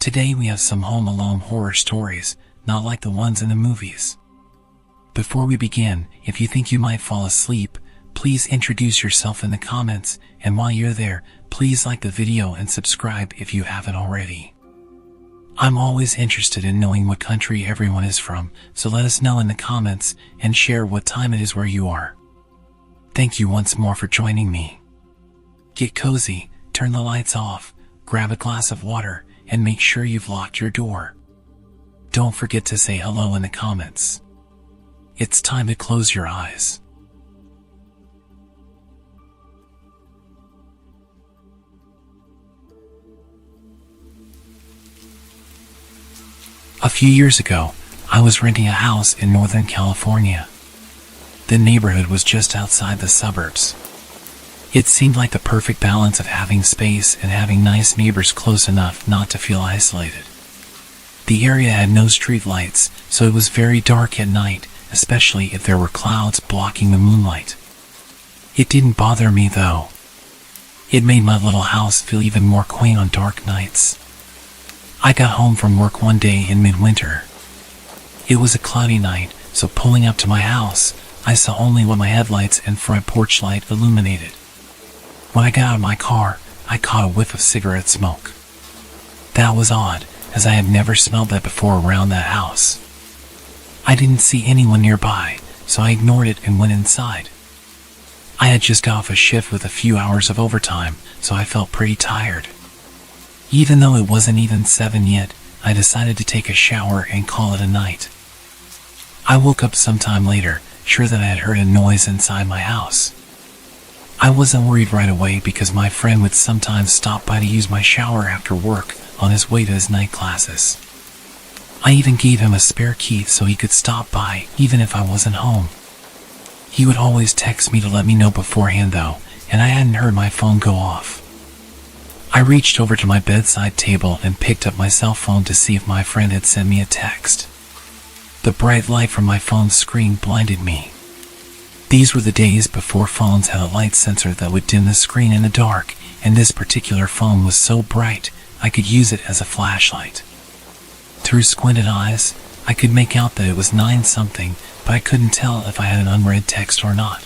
Today we have some home alone horror stories, not like the ones in the movies. Before we begin, if you think you might fall asleep, please introduce yourself in the comments, and while you're there, please like the video and subscribe if you haven't already. I'm always interested in knowing what country everyone is from, so let us know in the comments and share what time it is where you are. Thank you once more for joining me. Get cozy, turn the lights off, grab a glass of water, and make sure you've locked your door. Don't forget to say hello in the comments. It's time to close your eyes. A few years ago, I was renting a house in Northern California. The neighborhood was just outside the suburbs. It seemed like the perfect balance of having space and having nice neighbors close enough not to feel isolated. The area had no street lights, so it was very dark at night, especially if there were clouds blocking the moonlight. It didn't bother me though. It made my little house feel even more quaint on dark nights. I got home from work one day in midwinter. It was a cloudy night, so pulling up to my house, I saw only what my headlights and front porch light illuminated. When I got out of my car, I caught a whiff of cigarette smoke. That was odd, as I had never smelled that before around that house. I didn't see anyone nearby, so I ignored it and went inside. I had just got off a shift with a few hours of overtime, so I felt pretty tired. Even though it wasn't even 7 yet, I decided to take a shower and call it a night. I woke up sometime later, sure that I had heard a noise inside my house. I wasn't worried right away because my friend would sometimes stop by to use my shower after work on his way to his night classes. I even gave him a spare key so he could stop by even if I wasn't home. He would always text me to let me know beforehand though, and I hadn't heard my phone go off. I reached over to my bedside table and picked up my cell phone to see if my friend had sent me a text. The bright light from my phone's screen blinded me. These were the days before phones had a light sensor that would dim the screen in the dark, and this particular phone was so bright, I could use it as a flashlight. Through squinted eyes, I could make out that it was 9-something, but I couldn't tell if I had an unread text or not.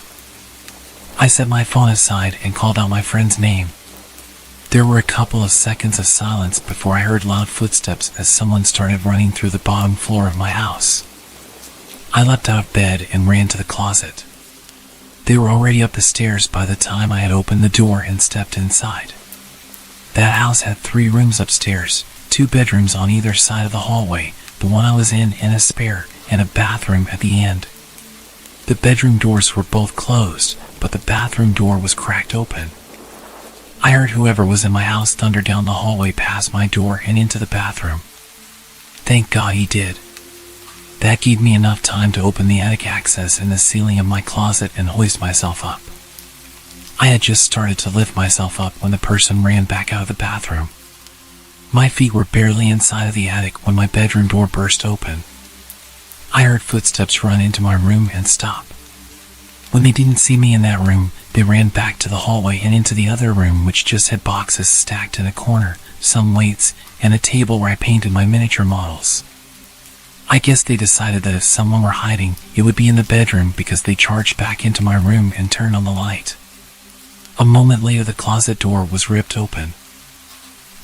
I set my phone aside and called out my friend's name. There were a couple of seconds of silence before I heard loud footsteps as someone started running through the bottom floor of my house. I leapt out of bed and ran to the closet. They were already up the stairs by the time I had opened the door and stepped inside. That house had 3 rooms upstairs, 2 bedrooms on either side of the hallway, the one I was in and a spare, and a bathroom at the end. The bedroom doors were both closed, but the bathroom door was cracked open. I heard whoever was in my house thunder down the hallway past my door and into the bathroom. Thank God he did. That gave me enough time to open the attic access in the ceiling of my closet and hoist myself up. I had just started to lift myself up when the person ran back out of the bathroom. My feet were barely inside of the attic when my bedroom door burst open. I heard footsteps run into my room and stop. When they didn't see me in that room, they ran back to the hallway and into the other room, which just had boxes stacked in a corner, some weights, and a table where I painted my miniature models. I guess they decided that if someone were hiding, it would be in the bedroom because they charged back into my room and turned on the light. A moment later, the closet door was ripped open.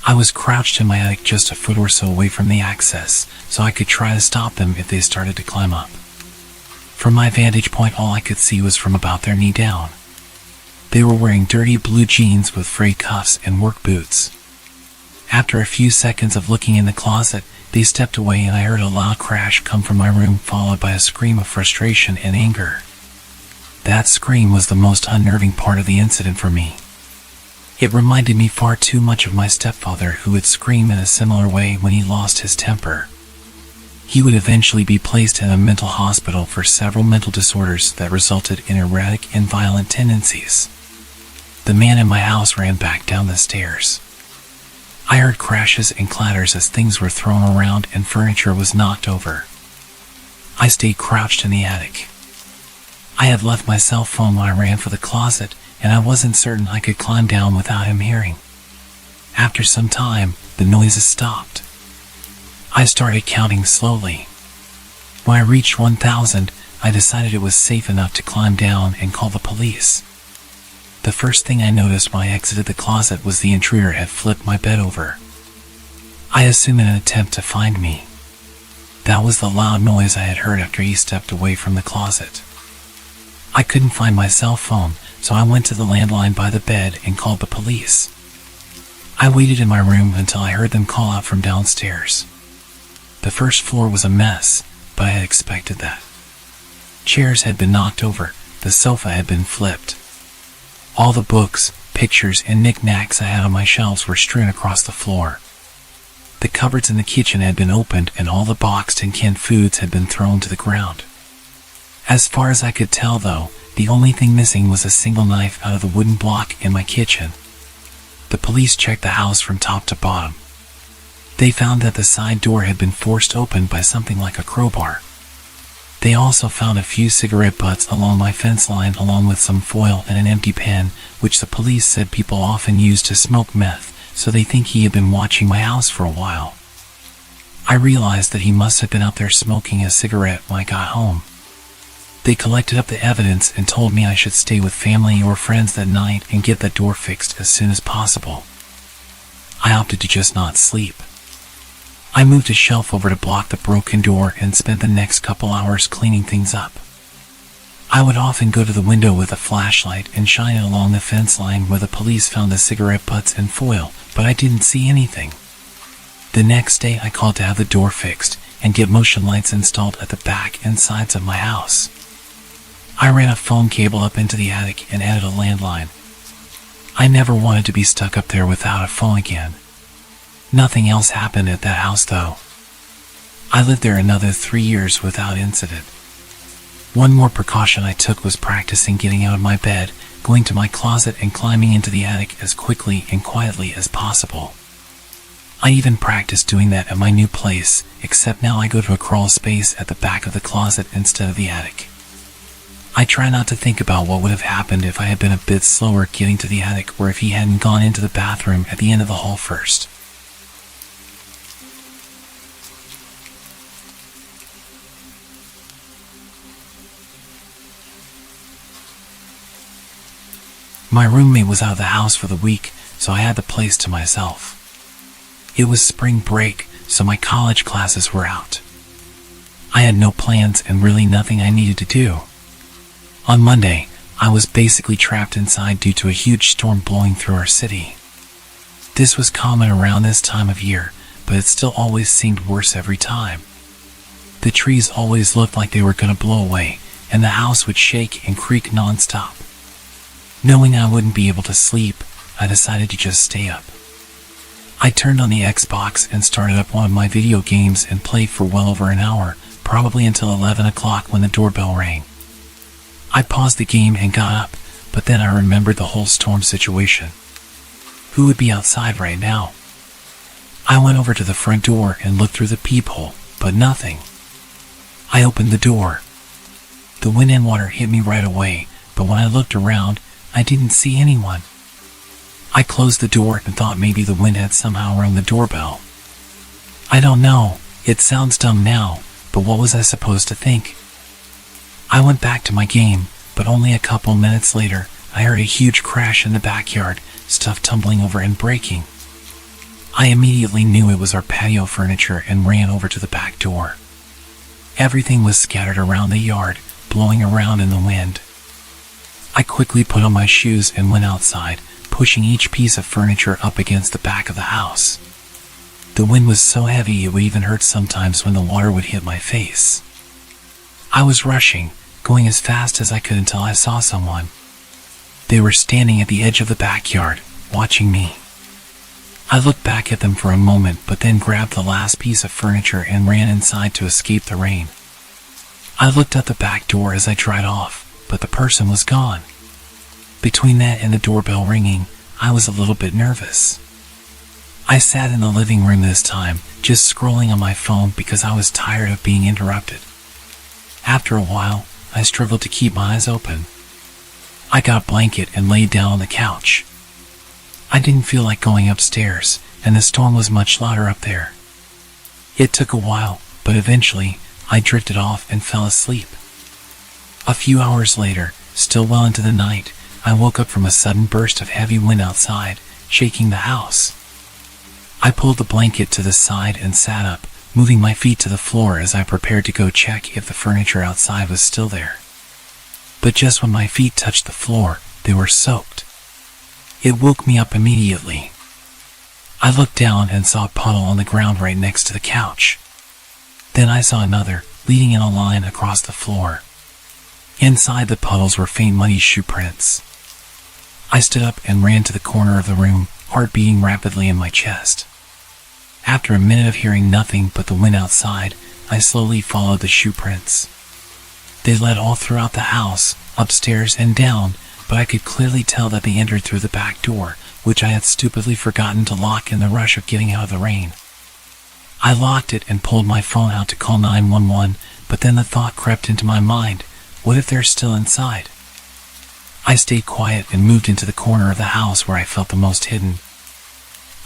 I was crouched in my attic just a foot or so away from the access, so I could try to stop them if they started to climb up. From my vantage point, all I could see was from about their knee down. They were wearing dirty blue jeans with frayed cuffs and work boots. After a few seconds of looking in the closet, they stepped away and I heard a loud crash come from my room, followed by a scream of frustration and anger. That scream was the most unnerving part of the incident for me. It reminded me far too much of my stepfather, who would scream in a similar way when he lost his temper. He would eventually be placed in a mental hospital for several mental disorders that resulted in erratic and violent tendencies. The man in my house ran back down the stairs. I heard crashes and clatters as things were thrown around and furniture was knocked over. I stayed crouched in the attic. I had left my cell phone when I ran for the closet, and I wasn't certain I could climb down without him hearing. After some time, the noises stopped. I started counting slowly. When I reached 1,000, I decided it was safe enough to climb down and call the police. The first thing I noticed when I exited the closet was the intruder had flipped my bed over. I assumed in an attempt to find me. That was the loud noise I had heard after he stepped away from the closet. I couldn't find my cell phone, so I went to the landline by the bed and called the police. I waited in my room until I heard them call out from downstairs. The first floor was a mess, but I had expected that. Chairs had been knocked over, the sofa had been flipped. All the books, pictures, and knickknacks I had on my shelves were strewn across the floor. The cupboards in the kitchen had been opened and all the boxed and canned foods had been thrown to the ground. As far as I could tell, though, the only thing missing was a single knife out of the wooden block in my kitchen. The police checked the house from top to bottom. They found that the side door had been forced open by something like a crowbar. They also found a few cigarette butts along my fence line, along with some foil and an empty pen, which the police said people often use to smoke meth, so they think he had been watching my house for a while. I realized that he must have been out there smoking a cigarette when I got home. They collected up the evidence and told me I should stay with family or friends that night and get that door fixed as soon as possible. I opted to just not sleep. I moved a shelf over to block the broken door and spent the next couple hours cleaning things up. I would often go to the window with a flashlight and shine it along the fence line where the police found the cigarette butts and foil, but I didn't see anything. The next day I called to have the door fixed and get motion lights installed at the back and sides of my house. I ran a phone cable up into the attic and added a landline. I never wanted to be stuck up there without a phone again. Nothing else happened at that house, though. I lived there another 3 years without incident. One more precaution I took was practicing getting out of my bed, going to my closet and climbing into the attic as quickly and quietly as possible. I even practiced doing that at my new place, except now I go to a crawl space at the back of the closet instead of the attic. I try not to think about what would have happened if I had been a bit slower getting to the attic, or if he hadn't gone into the bathroom at the end of the hall first. My roommate was out of the house for the week, so I had the place to myself. It was spring break, so my college classes were out. I had no plans and really nothing I needed to do. On Monday, I was basically trapped inside due to a huge storm blowing through our city. This was common around this time of year, but it still always seemed worse every time. The trees always looked like they were going to blow away, and the house would shake and creak nonstop. Knowing I wouldn't be able to sleep, I decided to just stay up. I turned on the Xbox and started up one of my video games and played for well over an hour, probably until 11 o'clock when the doorbell rang. I paused the game and got up, but then I remembered the whole storm situation. Who would be outside right now? I went over to the front door and looked through the peephole, but nothing. I opened the door. The wind and water hit me right away, but when I looked around, I didn't see anyone. I closed the door and thought maybe the wind had somehow rung the doorbell. I don't know, it sounds dumb now, but what was I supposed to think? I went back to my game, but only a couple minutes later, I heard a huge crash in the backyard, stuff tumbling over and breaking. I immediately knew it was our patio furniture and ran over to the back door. Everything was scattered around the yard, blowing around in the wind. I quickly put on my shoes and went outside, pushing each piece of furniture up against the back of the house. The wind was so heavy it would even hurt sometimes when the water would hit my face. I was rushing, going as fast as I could until I saw someone. They were standing at the edge of the backyard, watching me. I looked back at them for a moment, but then grabbed the last piece of furniture and ran inside to escape the rain. I looked at the back door as I dried off, but the person was gone. Between that and the doorbell ringing, I was a little bit nervous. I sat in the living room this time, just scrolling on my phone because I was tired of being interrupted. After a while, I struggled to keep my eyes open. I got a blanket and laid down on the couch. I didn't feel like going upstairs, and the storm was much louder up there. It took a while, but eventually, I drifted off and fell asleep. A few hours later, still well into the night, I woke up from a sudden burst of heavy wind outside, shaking the house. I pulled the blanket to the side and sat up, moving my feet to the floor as I prepared to go check if the furniture outside was still there. But just when my feet touched the floor, they were soaked. It woke me up immediately. I looked down and saw a puddle on the ground right next to the couch. Then I saw another, leading in a line across the floor. Inside the puddles were faint muddy shoe prints. I stood up and ran to the corner of the room, heart beating rapidly in my chest. After a minute of hearing nothing but the wind outside, I slowly followed the shoe prints. They led all throughout the house, upstairs and down, but I could clearly tell that they entered through the back door, which I had stupidly forgotten to lock in the rush of getting out of the rain. I locked it and pulled my phone out to call 911, but then the thought crept into my mind, what if they're still inside? I stayed quiet and moved into the corner of the house where I felt the most hidden.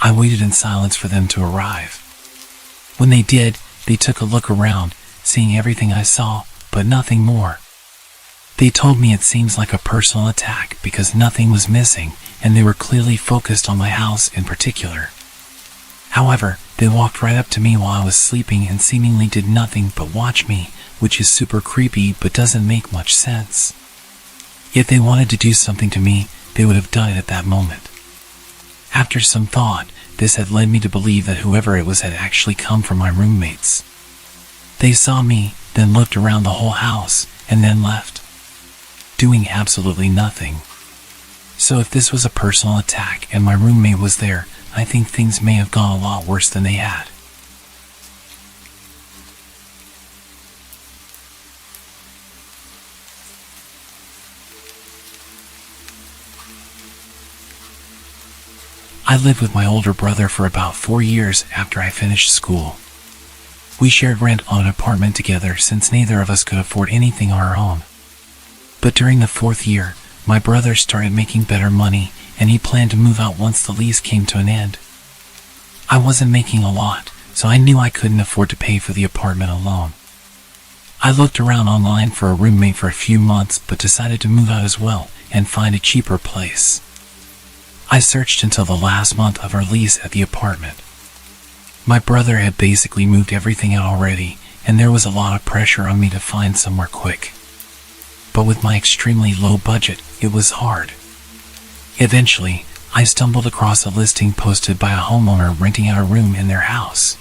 I waited in silence for them to arrive. When they did, they took a look around, seeing everything I saw, but nothing more. They told me it seems like a personal attack because nothing was missing, and they were clearly focused on my house in particular. However, they walked right up to me while I was sleeping and seemingly did nothing but watch me, which is super creepy but doesn't make much sense. If they wanted to do something to me, they would have done it at that moment. After some thought, this had led me to believe that whoever it was had actually come from my roommates. They saw me, then looked around the whole house, and then left, doing absolutely nothing. So if this was a personal attack and my roommate was there, I think things may have gone a lot worse than they had. I lived with my older brother for about 4 years after I finished school. We shared rent on an apartment together since neither of us could afford anything on our own. But during the 4th year, my brother started making better money, and he planned to move out once the lease came to an end. I wasn't making a lot, so I knew I couldn't afford to pay for the apartment alone. I looked around online for a roommate for a few months, but decided to move out as well and find a cheaper place. I searched until the last month of our lease at the apartment. My brother had basically moved everything out already, and there was a lot of pressure on me to find somewhere quick. But with my extremely low budget, it was hard. Eventually, I stumbled across a listing posted by a homeowner renting out a room in their house.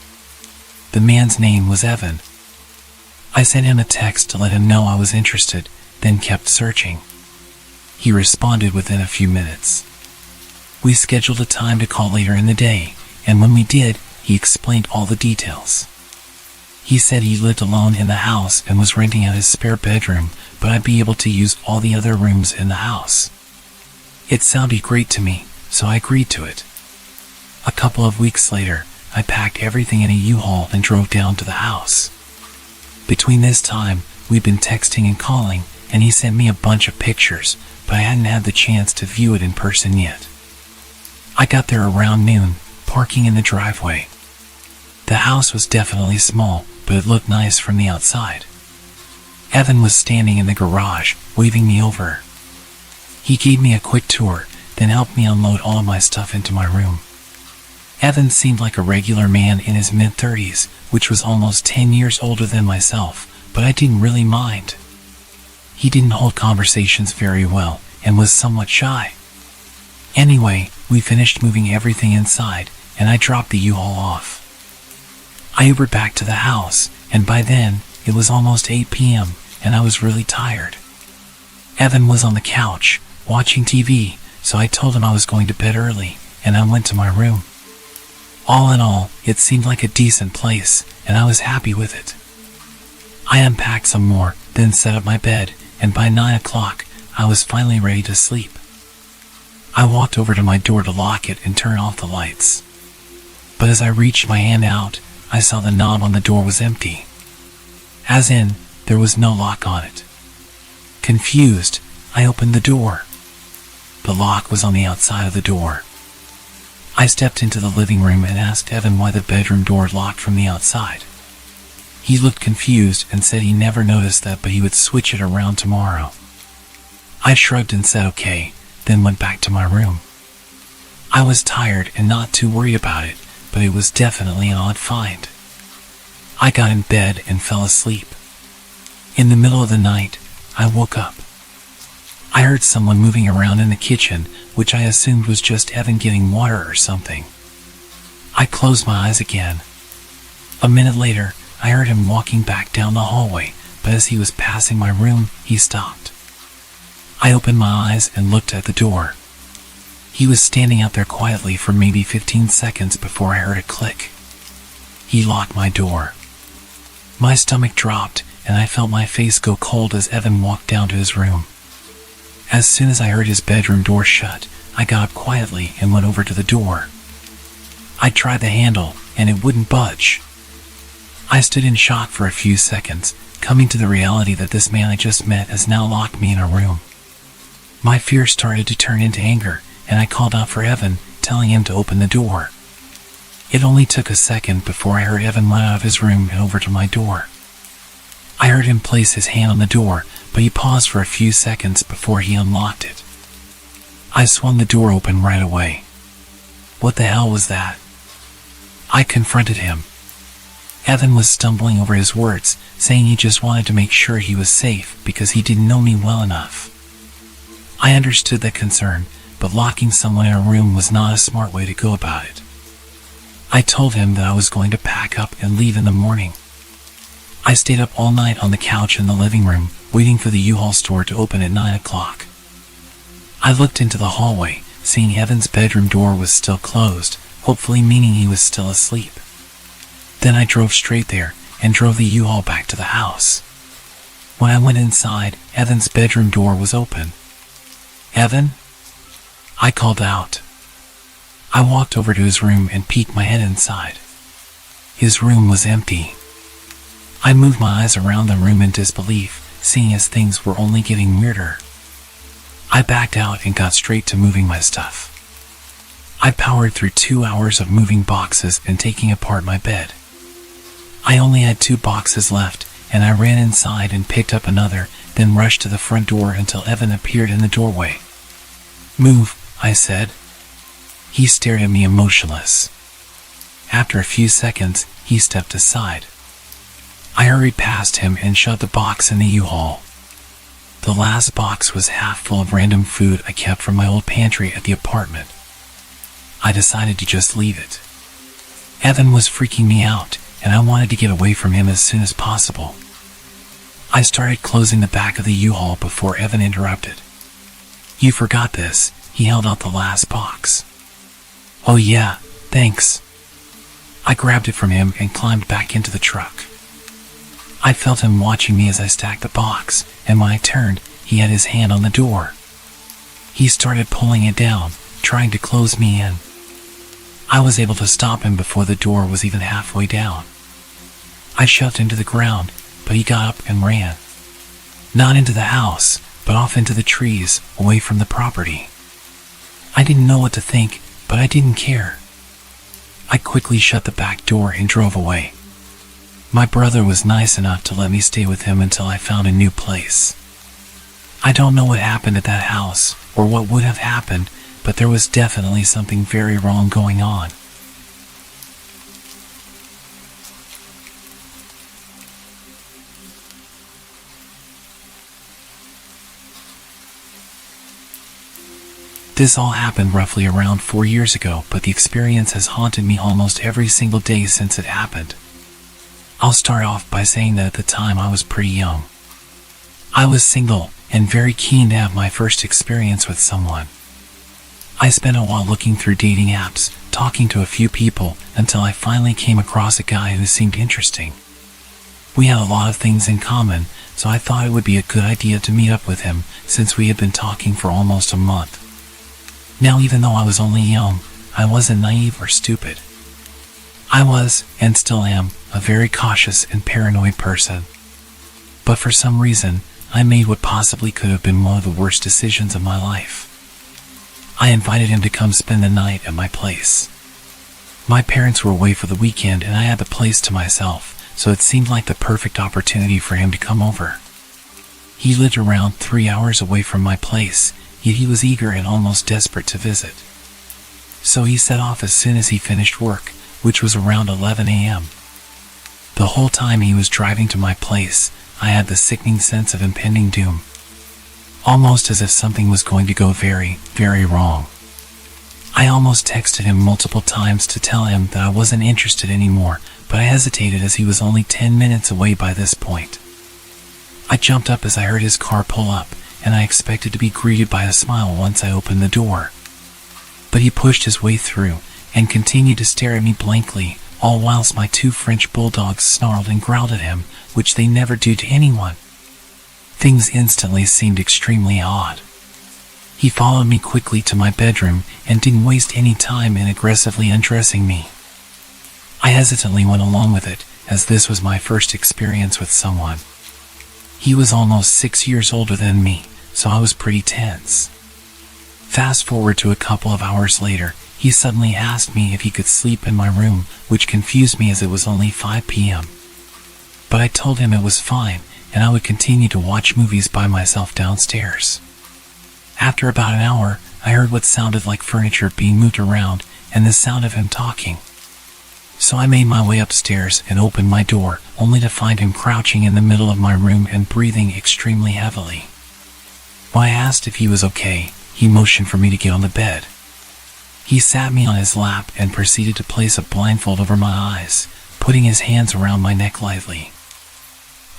The man's name was Evan. I sent him a text to let him know I was interested, then kept searching. He responded within a few minutes. We scheduled a time to call later in the day, and when we did, he explained all the details. He said he lived alone in the house and was renting out his spare bedroom, but I'd be able to use all the other rooms in the house. It sounded great to me, so I agreed to it. A couple of weeks later, I packed everything in a U-Haul and drove down to the house. Between this time, we'd been texting and calling, and he sent me a bunch of pictures, but I hadn't had the chance to view it in person yet. I got there around noon, parking in the driveway. The house was definitely small, but it looked nice from the outside. Evan was standing in the garage, waving me over. He gave me a quick tour, then helped me unload all of my stuff into my room. Evan seemed like a regular man in his mid-30s, which was almost 10 years older than myself, but I didn't really mind. He didn't hold conversations very well, and was somewhat shy. Anyway, we finished moving everything inside, and I dropped the U-Haul off. I Ubered back to the house, and by then, it was almost 8 p.m., and I was really tired. Evan was on the couch, watching TV, so I told him I was going to bed early, and I went to my room. All in all, it seemed like a decent place, and I was happy with it. I unpacked some more, then set up my bed, and by 9 o'clock, I was finally ready to sleep. I walked over to my door to lock it and turn off the lights. But as I reached my hand out, I saw the knob on the door was empty. As in, there was no lock on it. Confused, I opened the door. The lock was on the outside of the door. I stepped into the living room and asked Evan why the bedroom door locked from the outside. He looked confused and said he never noticed that, but he would switch it around tomorrow. I shrugged and said okay, then went back to my room. I was tired and not too worried about it, but it was definitely an odd find. I got in bed and fell asleep. In the middle of the night, I woke up. I heard someone moving around in the kitchen, which I assumed was just Evan getting water or something. I closed my eyes again. A minute later, I heard him walking back down the hallway, but as he was passing my room, he stopped. I opened my eyes and looked at the door. He was standing out there quietly for maybe 15 seconds before I heard a click. He locked my door. My stomach dropped, and I felt my face go cold as Evan walked down to his room. As soon as I heard his bedroom door shut, I got up quietly and went over to the door. I tried the handle, and it wouldn't budge. I stood in shock for a few seconds, coming to the reality that this man I just met has now locked me in a room. My fear started to turn into anger, and I called out for Evan, telling him to open the door. It only took a second before I heard Evan run out of his room and over to my door. I heard him place his hand on the door, but he paused for a few seconds before he unlocked it. I swung the door open right away. What the hell was that? I confronted him. Evan was stumbling over his words, saying he just wanted to make sure he was safe because he didn't know me well enough. I understood that concern, but locking someone in a room was not a smart way to go about it. I told him that I was going to pack up and leave in the morning. I stayed up all night on the couch in the living room, waiting for the U-Haul store to open at 9 o'clock. I looked into the hallway, seeing Evan's bedroom door was still closed, hopefully meaning he was still asleep. Then I drove straight there and drove the U-Haul back to the house. When I went inside, Evan's bedroom door was open. "Evan?" I called out. I walked over to his room and peeked my head inside. His room was empty. I moved my eyes around the room in disbelief, seeing as things were only getting weirder. I backed out and got straight to moving my stuff. I powered through 2 hours of moving boxes and taking apart my bed. I only had 2 boxes left, and I ran inside and picked up another, then rushed to the front door until Evan appeared in the doorway. "Move," I said. He stared at me emotionless. After a few seconds, he stepped aside. I hurried past him and shoved the box in the U-Haul. The last box was half full of random food I kept from my old pantry at the apartment. I decided to just leave it. Evan was freaking me out, and I wanted to get away from him as soon as possible. I started closing the back of the U-Haul before Evan interrupted. "You forgot this." He held out the last box. "Oh yeah, thanks." I grabbed it from him and climbed back into the truck. I felt him watching me as I stacked the box, and when I turned, he had his hand on the door. He started pulling it down, trying to close me in. I was able to stop him before the door was even halfway down. I shoved him to the ground, but he got up and ran. Not into the house, but off into the trees, away from the property. I didn't know what to think, but I didn't care. I quickly shut the back door and drove away. My brother was nice enough to let me stay with him until I found a new place. I don't know what happened at that house, or what would have happened, but there was definitely something very wrong going on. This all happened roughly around 4 years ago, but the experience has haunted me almost every single day since it happened. I'll start off by saying that at the time I was pretty young. I was single and very keen to have my first experience with someone. I spent a while looking through dating apps, talking to a few people, until I finally came across a guy who seemed interesting. We had a lot of things in common, so I thought it would be a good idea to meet up with him since we had been talking for almost a month. Now, even though I was only young, I wasn't naive or stupid. I was, and still am, a very cautious and paranoid person. But for some reason, I made what possibly could have been one of the worst decisions of my life. I invited him to come spend the night at my place. My parents were away for the weekend and I had the place to myself, so it seemed like the perfect opportunity for him to come over. He lived around 3 hours away from my place, yet he was eager and almost desperate to visit. So he set off as soon as he finished work, which was around 11 a.m. The whole time he was driving to my place, I had the sickening sense of impending doom. Almost as if something was going to go very, very wrong. I almost texted him multiple times to tell him that I wasn't interested anymore, but I hesitated as he was only 10 minutes away by this point. I jumped up as I heard his car pull up, and I expected to be greeted by a smile once I opened the door. But he pushed his way through, and continued to stare at me blankly, all whilst my 2 French bulldogs snarled and growled at him, which they never do to anyone. Things instantly seemed extremely odd. He followed me quickly to my bedroom and didn't waste any time in aggressively undressing me. I hesitantly went along with it, as this was my first experience with someone. He was almost 6 years older than me, so I was pretty tense. Fast forward to a couple of hours later, he suddenly asked me if he could sleep in my room, which confused me as it was only 5 p.m. But I told him it was fine, and I would continue to watch movies by myself downstairs. After about an hour, I heard what sounded like furniture being moved around, and the sound of him talking. So I made my way upstairs and opened my door, only to find him crouching in the middle of my room and breathing extremely heavily. When I asked if he was okay, he motioned for me to get on the bed. He sat me on his lap and proceeded to place a blindfold over my eyes, putting his hands around my neck lightly.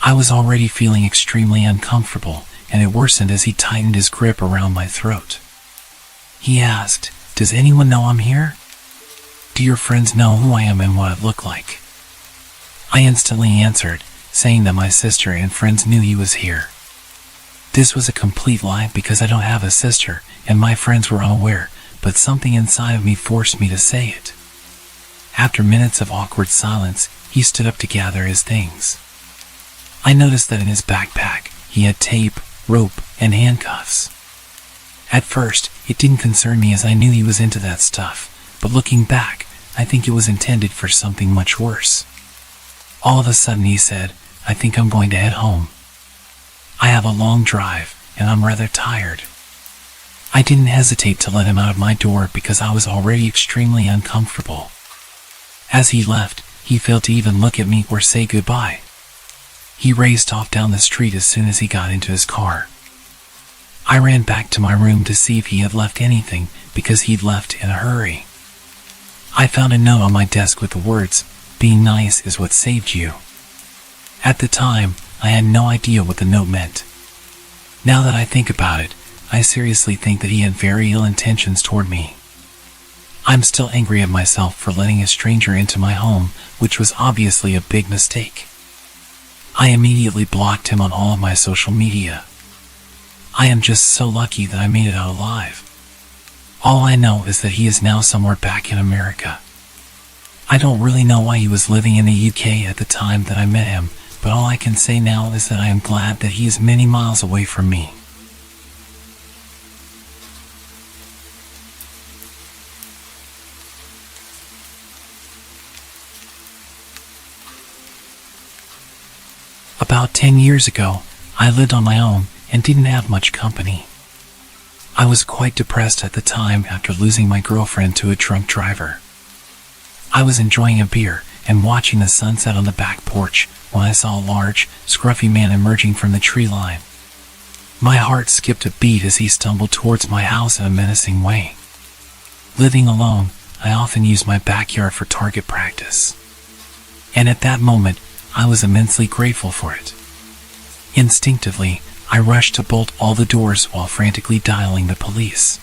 I was already feeling extremely uncomfortable, and it worsened as he tightened his grip around my throat. He asked, "Does anyone know I'm here? Do your friends know who I am and what I look like?" I instantly answered, saying that my sister and friends knew he was here. This was a complete lie because I don't have a sister, and my friends were unaware, but something inside of me forced me to say it. After minutes of awkward silence, he stood up to gather his things. I noticed that in his backpack, he had tape, rope, and handcuffs. At first, it didn't concern me as I knew he was into that stuff, but looking back, I think it was intended for something much worse. All of a sudden he said, "I think I'm going to head home. I have a long drive, and I'm rather tired." I didn't hesitate to let him out of my door because I was already extremely uncomfortable. As he left, he failed to even look at me or say goodbye. He raced off down the street as soon as he got into his car. I ran back to my room to see if he had left anything, because he'd left in a hurry. I found a note on my desk with the words, "Being nice is what saved you." At the time, I had no idea what the note meant. Now that I think about it, I seriously think that he had very ill intentions toward me. I'm still angry at myself for letting a stranger into my home, which was obviously a big mistake. I immediately blocked him on all of my social media. I am just so lucky that I made it out alive. All I know is that he is now somewhere back in America. I don't really know why he was living in the UK at the time that I met him, but all I can say now is that I am glad that he is many miles away from me. About 10 years ago, I lived on my own and didn't have much company. I was quite depressed at the time after losing my girlfriend to a drunk driver. I was enjoying a beer and watching the sunset on the back porch when I saw a large, scruffy man emerging from the tree line. My heart skipped a beat as he stumbled towards my house in a menacing way. Living alone, I often used my backyard for target practice. And at that moment, I was immensely grateful for it. Instinctively, I rushed to bolt all the doors while frantically dialing the police.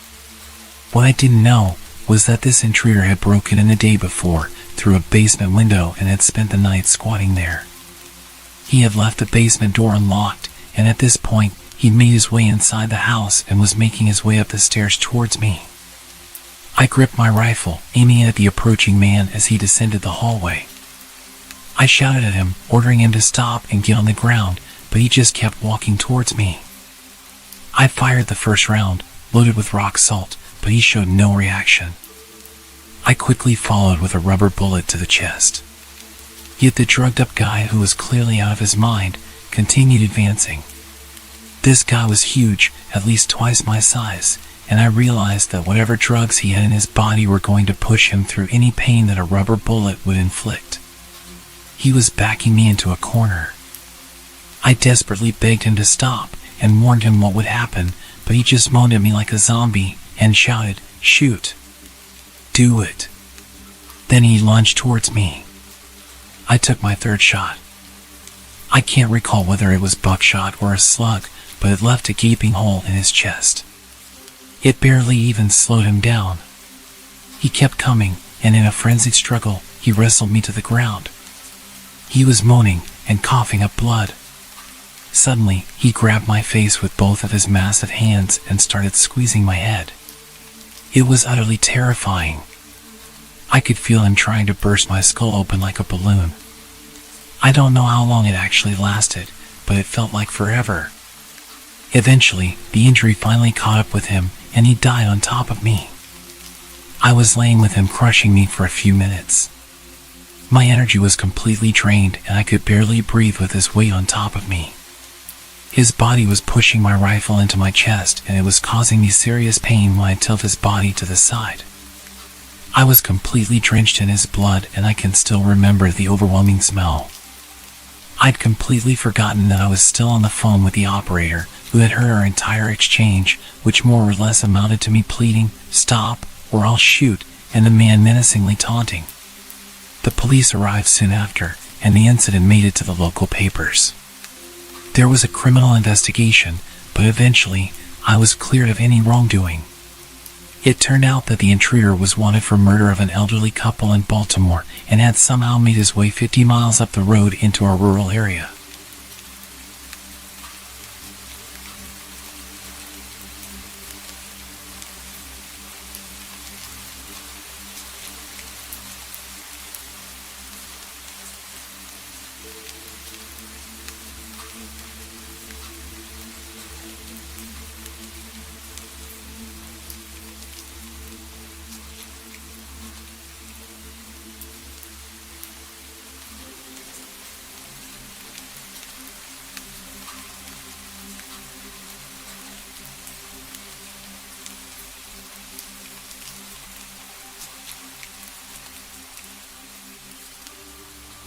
What I didn't know was that this intruder had broken in the day before through a basement window and had spent the night squatting there. He had left the basement door unlocked, and at this point, he'd made his way inside the house and was making his way up the stairs towards me. I gripped my rifle, aiming it at the approaching man as he descended the hallway. I shouted at him, ordering him to stop and get on the ground, but he just kept walking towards me. I fired the first round, loaded with rock salt, but he showed no reaction. I quickly followed with a rubber bullet to the chest. Yet the drugged-up guy, who was clearly out of his mind, continued advancing. This guy was huge, at least twice my size, and I realized that whatever drugs he had in his body were going to push him through any pain that a rubber bullet would inflict. He was backing me into a corner. I desperately begged him to stop and warned him what would happen, but he just moaned at me like a zombie and shouted, "Shoot! Do it!" Then he lunged towards me. I took my third shot. I can't recall whether it was buckshot or a slug, but it left a gaping hole in his chest. It barely even slowed him down. He kept coming, and in a frenzied struggle, he wrestled me to the ground. He was moaning and coughing up blood. Suddenly, he grabbed my face with both of his massive hands and started squeezing my head. It was utterly terrifying. I could feel him trying to burst my skull open like a balloon. I don't know how long it actually lasted, but it felt like forever. Eventually, the injury finally caught up with him, and he died on top of me. I was laying with him crushing me for a few minutes. My energy was completely drained, and I could barely breathe with his weight on top of me. His body was pushing my rifle into my chest, and it was causing me serious pain when I tilted his body to the side. I was completely drenched in his blood, and I can still remember the overwhelming smell. I'd completely forgotten that I was still on the phone with the operator, who had heard our entire exchange, which more or less amounted to me pleading, "Stop, or I'll shoot," and the man menacingly taunting. The police arrived soon after, and the incident made it to the local papers. There was a criminal investigation, but eventually, I was cleared of any wrongdoing. It turned out that the intruder was wanted for murder of an elderly couple in Baltimore and had somehow made his way 50 miles up the road into a rural area.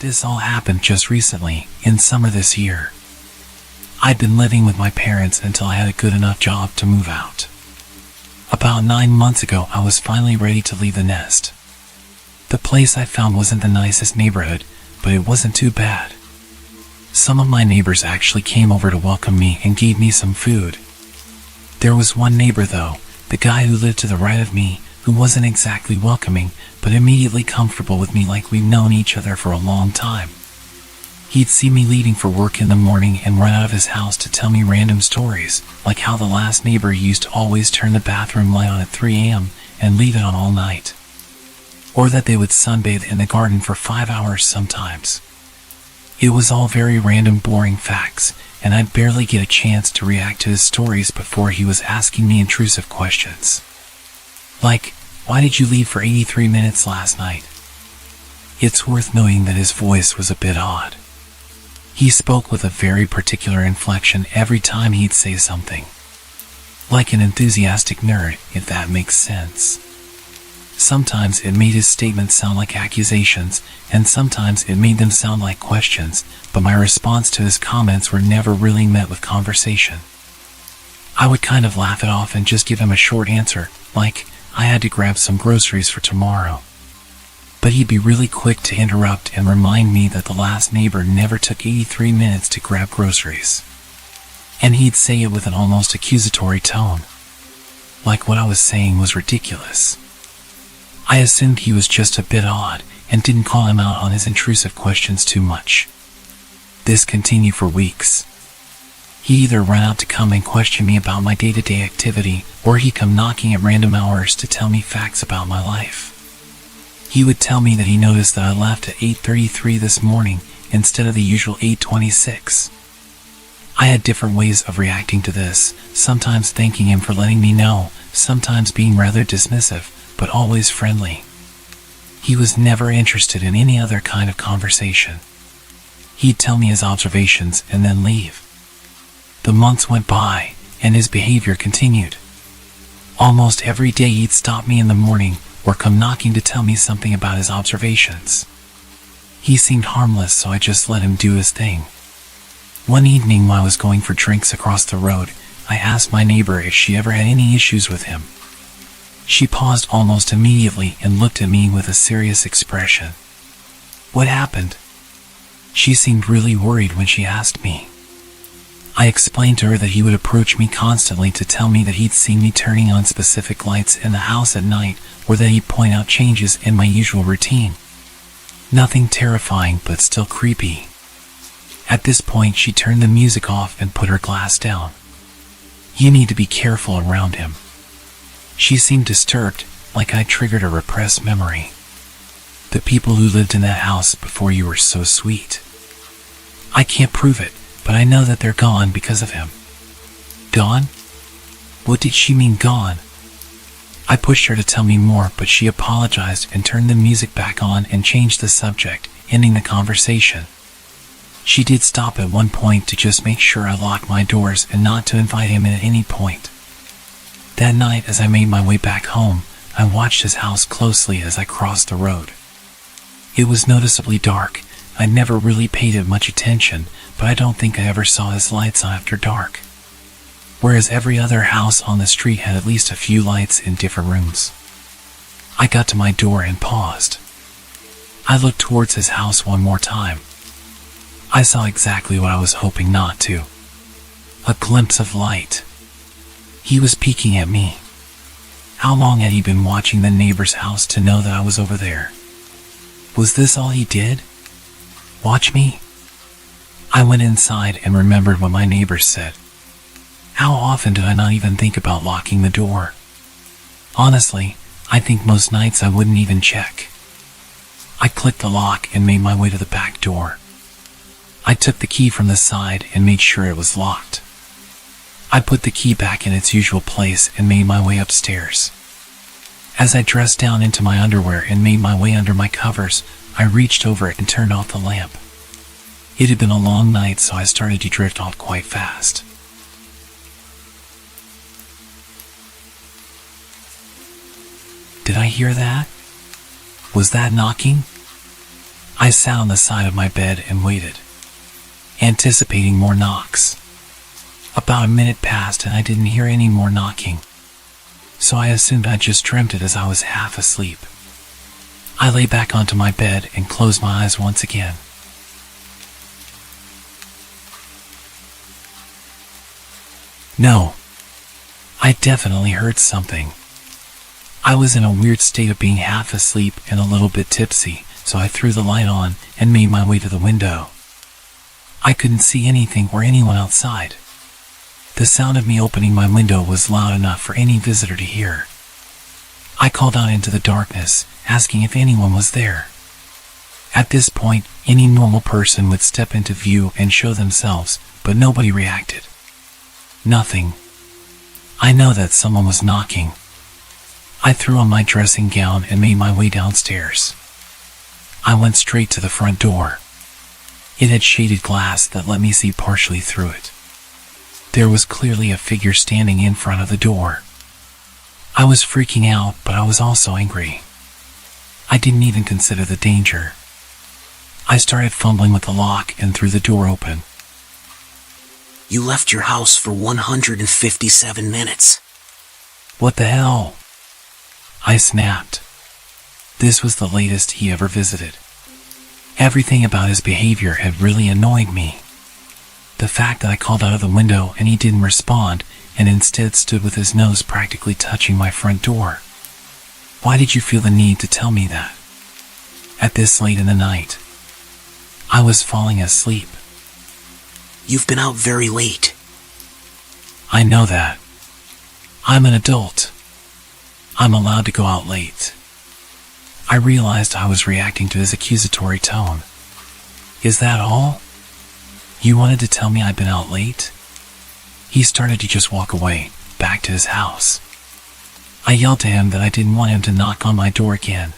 This all happened just recently, in summer this year. I'd been living with my parents until I had a good enough job to move out. About 9 months ago, I was finally ready to leave the nest. The place I found wasn't the nicest neighborhood, but it wasn't too bad. Some of my neighbors actually came over to welcome me and gave me some food. There was one neighbor though, the guy who lived to the right of me, who wasn't exactly welcoming, but immediately comfortable with me like we'd known each other for a long time. He'd see me leaving for work in the morning and run out of his house to tell me random stories, like how the last neighbor used to always turn the bathroom light on at 3 a.m. and leave it on all night. Or that they would sunbathe in the garden for 5 hours sometimes. It was all very random, boring facts, and I'd barely get a chance to react to his stories before he was asking me intrusive questions. Like, "Why did you leave for 83 minutes last night?" It's worth noting that his voice was a bit odd. He spoke with a very particular inflection every time he'd say something. Like an enthusiastic nerd, if that makes sense. Sometimes it made his statements sound like accusations, and sometimes it made them sound like questions, but my response to his comments were never really met with conversation. I would kind of laugh it off and just give him a short answer, like, "I had to grab some groceries for tomorrow." But he'd be really quick to interrupt and remind me that the last neighbor never took 83 minutes to grab groceries. And he'd say it with an almost accusatory tone. Like what I was saying was ridiculous. I assumed he was just a bit odd and didn't call him out on his intrusive questions too much. This continued for weeks. He either ran out to come and question me about my day-to-day activity, or he'd come knocking at random hours to tell me facts about my life. He would tell me that he noticed that I left at 8:33 this morning instead of the usual 8:26. I had different ways of reacting to this, sometimes thanking him for letting me know, sometimes being rather dismissive, but always friendly. He was never interested in any other kind of conversation. He'd tell me his observations and then leave. The months went by, and his behavior continued. Almost every day he'd stop me in the morning or come knocking to tell me something about his observations. He seemed harmless, so I just let him do his thing. One evening while I was going for drinks across the road, I asked my neighbor if she ever had any issues with him. She paused almost immediately and looked at me with a serious expression. What happened? She seemed really worried when she asked me. I explained to her that he would approach me constantly to tell me that he'd seen me turning on specific lights in the house at night, or that he'd point out changes in my usual routine. Nothing terrifying, but still creepy. At this point, she turned the music off and put her glass down. You need to be careful around him. She seemed disturbed, like I triggered a repressed memory. The people who lived in that house before you were so sweet. I can't prove it, but I know that they're gone because of him. Gone? What did she mean gone? I pushed her to tell me more, but she apologized and turned the music back on and changed the subject, ending the conversation. She did stop at one point to just make sure I locked my doors and not to invite him in at any point. That night, as I made my way back home, I watched his house closely as I crossed the road. It was noticeably dark. I never really paid it much attention, but I don't think I ever saw his lights on after dark. Whereas every other house on the street had at least a few lights in different rooms. I got to my door and paused. I looked towards his house one more time. I saw exactly what I was hoping not to. A glimpse of light. He was peeking at me. How long had he been watching the neighbor's house to know that I was over there? Was this all he did? Watch me? I went inside and remembered what my neighbors said. How often did I not even think about locking the door? Honestly, I think most nights I wouldn't even check. I clicked the lock and made my way to the back door. I took the key from the side and made sure it was locked. I put the key back in its usual place and made my way upstairs. As I dressed down into my underwear and made my way under my covers, I reached over it and turned off the lamp. It had been a long night, so I started to drift off quite fast. Did I hear that? Was that knocking? I sat on the side of my bed and waited, anticipating more knocks. About a minute passed and I didn't hear any more knocking, so I assumed I just dreamt it as I was half asleep. I lay back onto my bed and closed my eyes once again. No, I definitely heard something. I was in a weird state of being half asleep and a little bit tipsy, so I threw the light on and made my way to the window. I couldn't see anything or anyone outside. The sound of me opening my window was loud enough for any visitor to hear. I called out into the darkness, asking if anyone was there. At this point, any normal person would step into view and show themselves, but nobody reacted. Nothing. I know that someone was knocking. I threw on my dressing gown and made my way downstairs. I went straight to the front door. It had shaded glass that let me see partially through it. There was clearly a figure standing in front of the door. I was freaking out, but I was also angry. I didn't even consider the danger. I started fumbling with the lock and threw the door open. You left your house for 157 minutes. What the hell? I snapped. This was the latest he ever visited. Everything about his behavior had really annoyed me. The fact that I called out of the window and he didn't respond, and instead stood with his nose practically touching my front door. Why did you feel the need to tell me that? At this late in the night. I was falling asleep. You've been out very late. I know that. I'm an adult. I'm allowed to go out late. I realized I was reacting to his accusatory tone. Is that all? You wanted to tell me I'd been out late? He started to just walk away, back to his house. I yelled to him that I didn't want him to knock on my door again.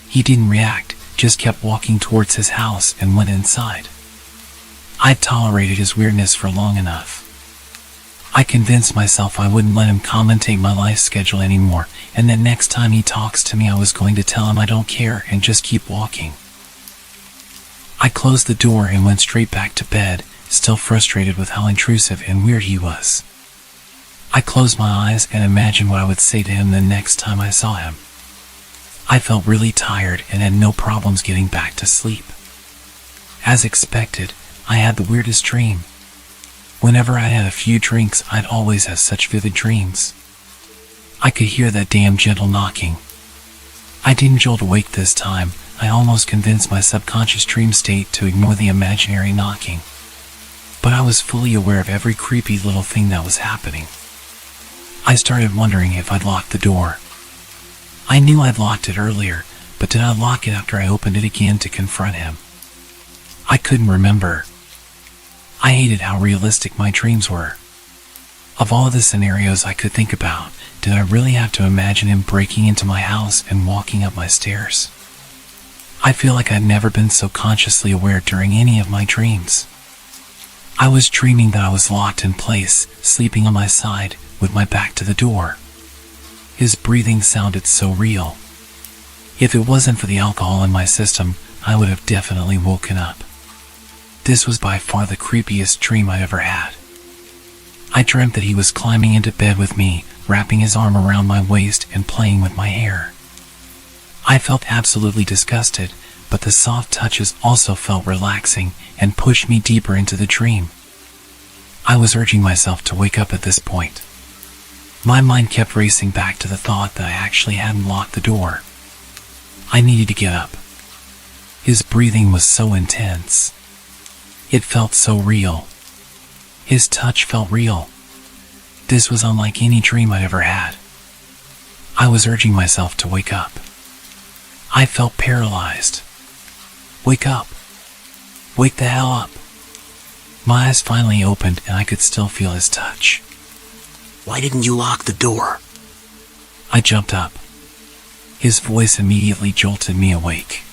He didn't react, just kept walking towards his house and went inside. I'd tolerated his weirdness for long enough. I convinced myself I wouldn't let him commentate my life schedule anymore, and that next time he talks to me I was going to tell him I don't care and just keep walking. I closed the door and went straight back to bed, still frustrated with how intrusive and weird he was. I closed my eyes and imagined what I would say to him the next time I saw him. I felt really tired and had no problems getting back to sleep. As expected, I had the weirdest dream. Whenever I had a few drinks, I'd always have such vivid dreams. I could hear that damn gentle knocking. I didn't jolt awake this time. I almost convinced my subconscious dream state to ignore the imaginary knocking. But I was fully aware of every creepy little thing that was happening. I started wondering if I'd locked the door. I knew I'd locked it earlier, but did I lock it after I opened it again to confront him? I couldn't remember. I hated how realistic my dreams were. Of all the scenarios I could think about, did I really have to imagine him breaking into my house and walking up my stairs? I feel like I'd never been so consciously aware during any of my dreams. I was dreaming that I was locked in place, sleeping on my side, with my back to the door. His breathing sounded so real. If it wasn't for the alcohol in my system, I would have definitely woken up. This was by far the creepiest dream I ever had. I dreamt that he was climbing into bed with me, wrapping his arm around my waist and playing with my hair. I felt absolutely disgusted, but the soft touches also felt relaxing and pushed me deeper into the dream. I was urging myself to wake up at this point. My mind kept racing back to the thought that I actually hadn't locked the door. I needed to get up. His breathing was so intense. It felt so real. His touch felt real. This was unlike any dream I'd ever had. I was urging myself to wake up. I felt paralyzed. Wake up. Wake the hell up. My eyes finally opened and I could still feel his touch. Why didn't you lock the door? I jumped up. His voice immediately jolted me awake.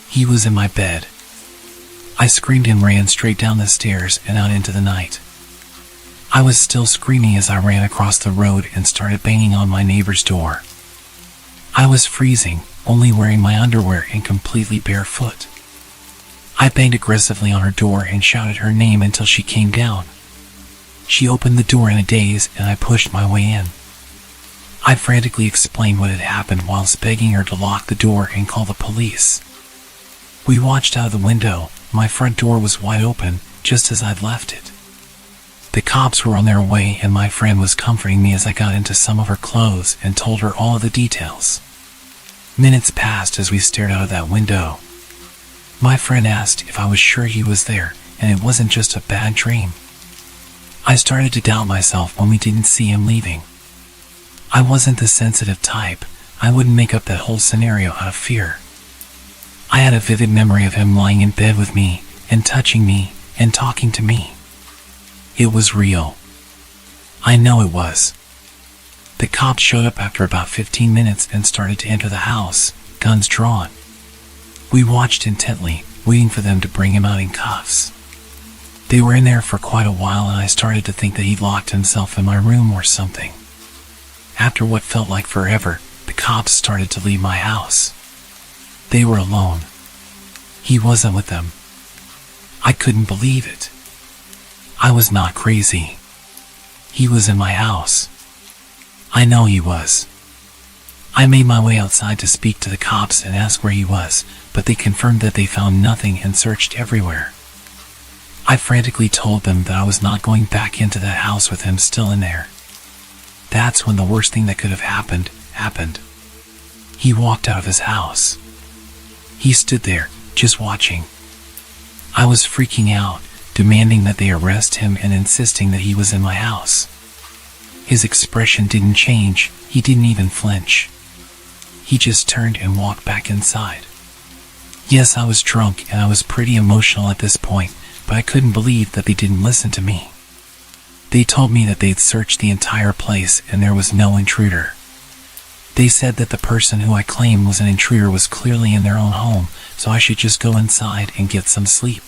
He was in my bed. I screamed and ran straight down the stairs and out into the night. I was still screaming as I ran across the road and started banging on my neighbor's door. I was freezing, only wearing my underwear and completely barefoot. I banged aggressively on her door and shouted her name until she came down. She opened the door in a daze and I pushed my way in. I frantically explained what had happened whilst begging her to lock the door and call the police. We watched out of the window. My front door was wide open, just as I'd left it. The cops were on their way and my friend was comforting me as I got into some of her clothes and told her all of the details. Minutes passed as we stared out of that window. My friend asked if I was sure he was there and it wasn't just a bad dream. I started to doubt myself when we didn't see him leaving. I wasn't the sensitive type. I wouldn't make up that whole scenario out of fear. I had a vivid memory of him lying in bed with me and touching me and talking to me. It was real. I know it was. The cops showed up after about 15 minutes and started to enter the house, guns drawn. We watched intently, waiting for them to bring him out in cuffs. They were in there for quite a while and I started to think that he'd locked himself in my room or something. After what felt like forever, the cops started to leave my house. They were alone. He wasn't with them. I couldn't believe it. I was not crazy. He was in my house. I know he was. I made my way outside to speak to the cops and ask where he was, but they confirmed that they found nothing and searched everywhere. I frantically told them that I was not going back into that house with him still in there. That's when the worst thing that could have happened. He walked out of his house. He stood there, just watching. I was freaking out, demanding that they arrest him and insisting that he was in my house. His expression didn't change, he didn't even flinch. He just turned and walked back inside. Yes, I was drunk and I was pretty emotional at this point, but I couldn't believe that they didn't listen to me. They told me that they'd searched the entire place and there was no intruder. They said that the person who I claimed was an intruder was clearly in their own home, so I should just go inside and get some sleep.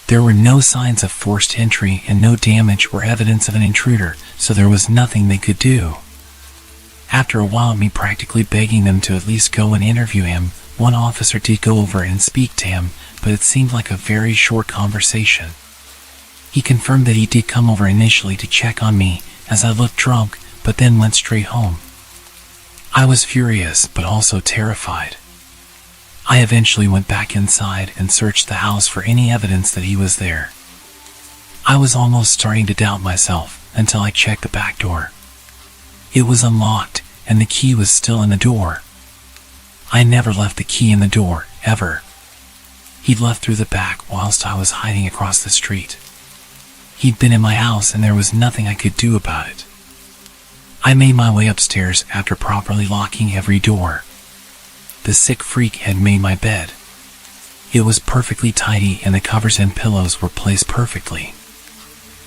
There were no signs of forced entry and no damage or evidence of an intruder, so there was nothing they could do. After a while of me practically begging them to at least go and interview him, one officer did go over and speak to him, but it seemed like a very short conversation. He confirmed that he did come over initially to check on me as I looked drunk, but then went straight home. I was furious, but also terrified. I eventually went back inside and searched the house for any evidence that he was there. I was almost starting to doubt myself until I checked the back door. It was unlocked and the key was still in the door. I never left the key in the door, ever. He'd left through the back whilst I was hiding across the street. He'd been in my house and there was nothing I could do about it. I made my way upstairs after properly locking every door. The sick freak had made my bed. It was perfectly tidy and the covers and pillows were placed perfectly.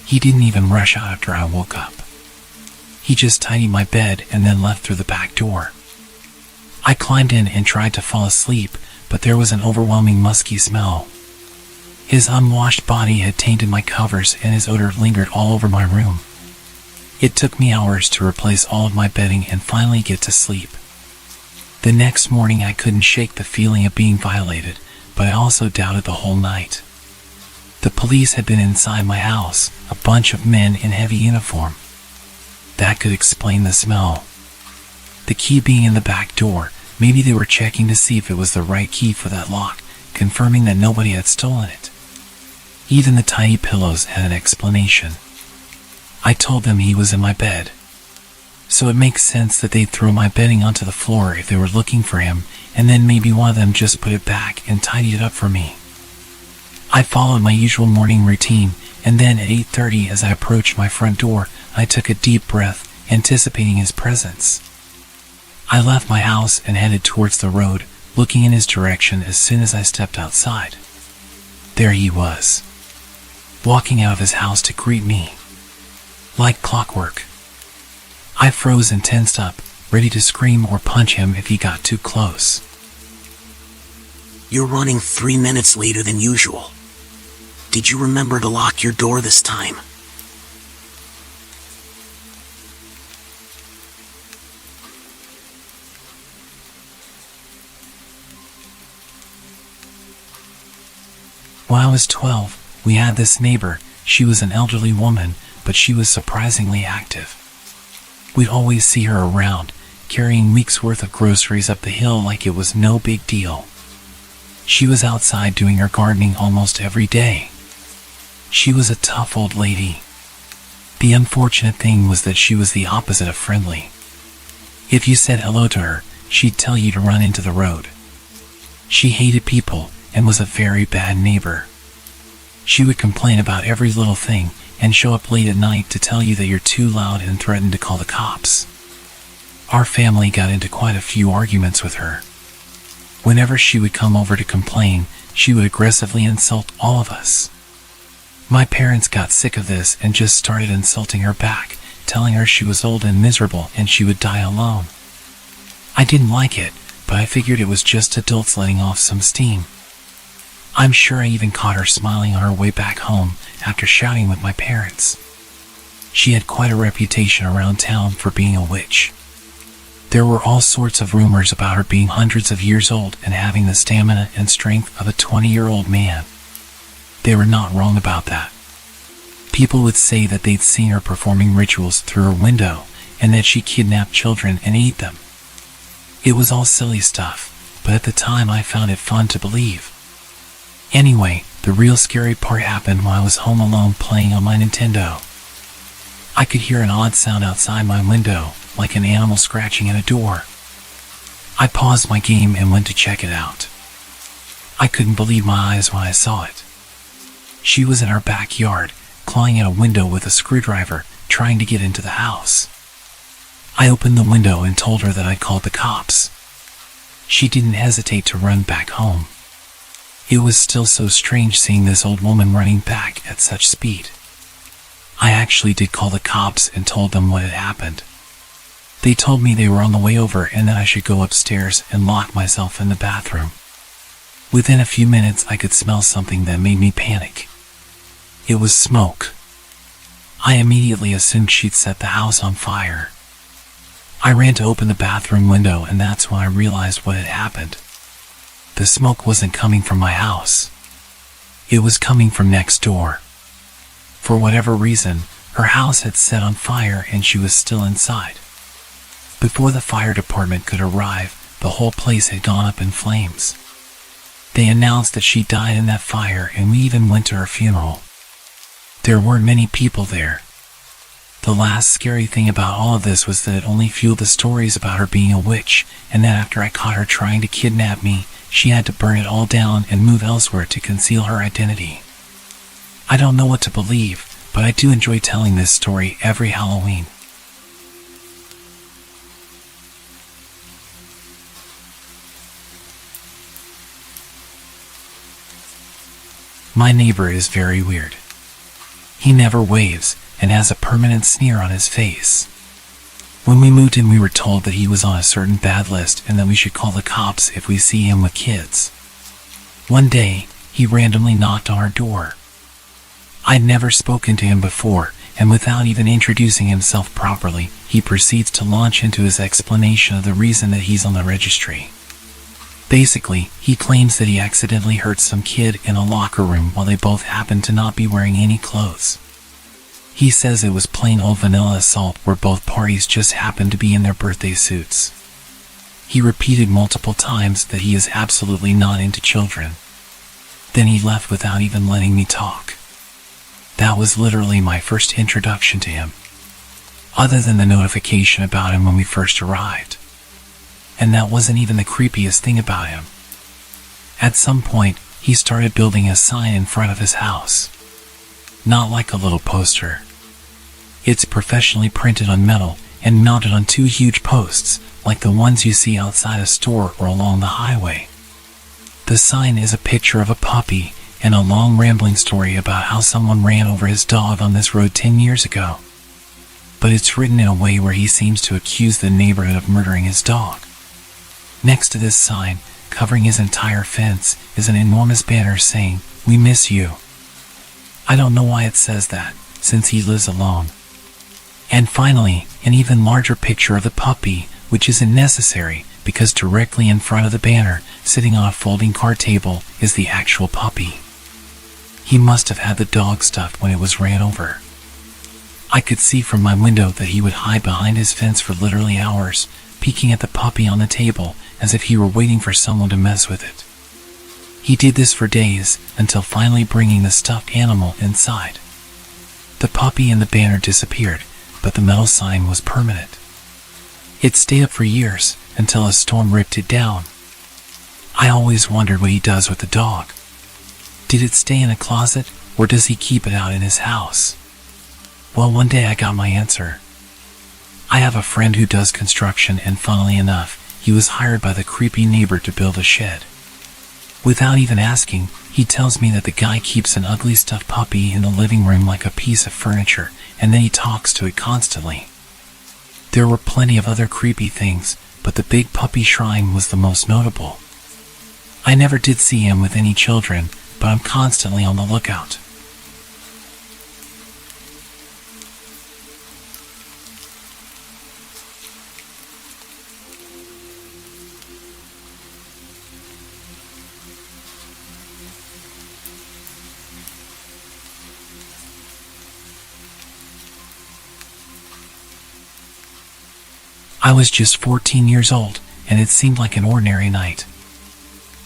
He didn't even rush out after I woke up. He just tidied my bed and then left through the back door. I climbed in and tried to fall asleep, but there was an overwhelming musky smell. His unwashed body had tainted my covers and his odor lingered all over my room. It took me hours to replace all of my bedding and finally get to sleep. The next morning I couldn't shake the feeling of being violated, but I also doubted the whole night. The police had been inside my house, a bunch of men in heavy uniform. That could explain the smell. The key being in the back door, maybe they were checking to see if it was the right key for that lock, confirming that nobody had stolen it. Even the tiny pillows had an explanation. I told them he was in my bed. So it makes sense that they'd throw my bedding onto the floor if they were looking for him, and then maybe one of them just put it back and tidied it up for me. I followed my usual morning routine, and then at 8:30 as I approached my front door, I took a deep breath, anticipating his presence. I left my house and headed towards the road, looking in his direction as soon as I stepped outside. There he was, walking out of his house to greet me. Like clockwork. I froze and tensed up, ready to scream or punch him if he got too close. You're running 3 minutes later than usual. Did you remember to lock your door this time? When I was 12, we had this neighbor. She was an elderly woman, but she was surprisingly active. We'd always see her around, carrying weeks' worth of groceries up the hill like it was no big deal. She was outside doing her gardening almost every day. She was a tough old lady. The unfortunate thing was that she was the opposite of friendly. If you said hello to her, she'd tell you to run into the road. She hated people and was a very bad neighbor. She would complain about every little thing and show up late at night to tell you that you're too loud and threaten to call the cops. Our family got into quite a few arguments with her. Whenever she would come over to complain, she would aggressively insult all of us. My parents got sick of this and just started insulting her back, telling her she was old and miserable and she would die alone. I didn't like it, but I figured it was just adults letting off some steam. I'm sure I even caught her smiling on her way back home after shouting with my parents. She had quite a reputation around town for being a witch. There were all sorts of rumors about her being hundreds of years old and having the stamina and strength of a 20-year-old man. They were not wrong about that. People would say that they'd seen her performing rituals through her window and that she kidnapped children and ate them. It was all silly stuff, but at the time I found it fun to believe. Anyway, the real scary part happened when I was home alone playing on my Nintendo. I could hear an odd sound outside my window, like an animal scratching at a door. I paused my game and went to check it out. I couldn't believe my eyes when I saw it. She was in our backyard, clawing at a window with a screwdriver, trying to get into the house. I opened the window and told her that I'd called the cops. She didn't hesitate to run back home. It was still so strange seeing this old woman running back at such speed. I actually did call the cops and told them what had happened. They told me they were on the way over and that I should go upstairs and lock myself in the bathroom. Within a few minutes I could smell something that made me panic. It was smoke. I immediately assumed she'd set the house on fire. I ran to open the bathroom window, and that's when I realized what had happened. The smoke wasn't coming from my house. It was coming from next door. For whatever reason, her house had set on fire and she was still inside. Before the fire department could arrive, the whole place had gone up in flames. They announced that she died in that fire, and we even went to her funeral. There weren't many people there. The last scary thing about all of this was that it only fueled the stories about her being a witch, and that after I caught her trying to kidnap me, she had to burn it all down and move elsewhere to conceal her identity. I don't know what to believe, but I do enjoy telling this story every Halloween. My neighbor is very weird. He never waves and has a permanent sneer on his face. When we moved in, we were told that he was on a certain bad list and that we should call the cops if we see him with kids. One day, he randomly knocked on our door. I'd never spoken to him before, and without even introducing himself properly, he proceeds to launch into his explanation of the reason that he's on the registry. Basically, he claims that he accidentally hurt some kid in a locker room while they both happened to not be wearing any clothes. He says it was plain old vanilla assault where both parties just happened to be in their birthday suits. He repeated multiple times that he is absolutely not into children. Then he left without even letting me talk. That was literally my first introduction to him, other than the notification about him when we first arrived. And that wasn't even the creepiest thing about him. At some point, he started building a sign in front of his house. Not like a little poster. It's professionally printed on metal and mounted on two huge posts, like the ones you see outside a store or along the highway. The sign is a picture of a puppy and a long rambling story about how someone ran over his dog on this road 10 years ago. But it's written in a way where he seems to accuse the neighborhood of murdering his dog. Next to this sign, covering his entire fence, is an enormous banner saying, "We miss you." I don't know why it says that, since he lives alone. And finally, an even larger picture of the puppy, which isn't necessary, because directly in front of the banner, sitting on a folding card table, is the actual puppy. He must have had the dog stuffed when it was ran over. I could see from my window that he would hide behind his fence for literally hours, peeking at the puppy on the table, as if he were waiting for someone to mess with it. He did this for days, until finally bringing the stuffed animal inside. The puppy and the banner disappeared, but the metal sign was permanent. It stayed up for years, until a storm ripped it down. I always wondered what he does with the dog. Did it stay in a closet, or does he keep it out in his house? Well, one day I got my answer. I have a friend who does construction, and funnily enough, he was hired by the creepy neighbor to build a shed. Without even asking, he tells me that the guy keeps an ugly stuffed puppy in the living room like a piece of furniture, and then he talks to it constantly. There were plenty of other creepy things, but the big puppy shrine was the most notable. I never did see him with any children, but I'm constantly on the lookout. I was just 14 years old, and it seemed like an ordinary night.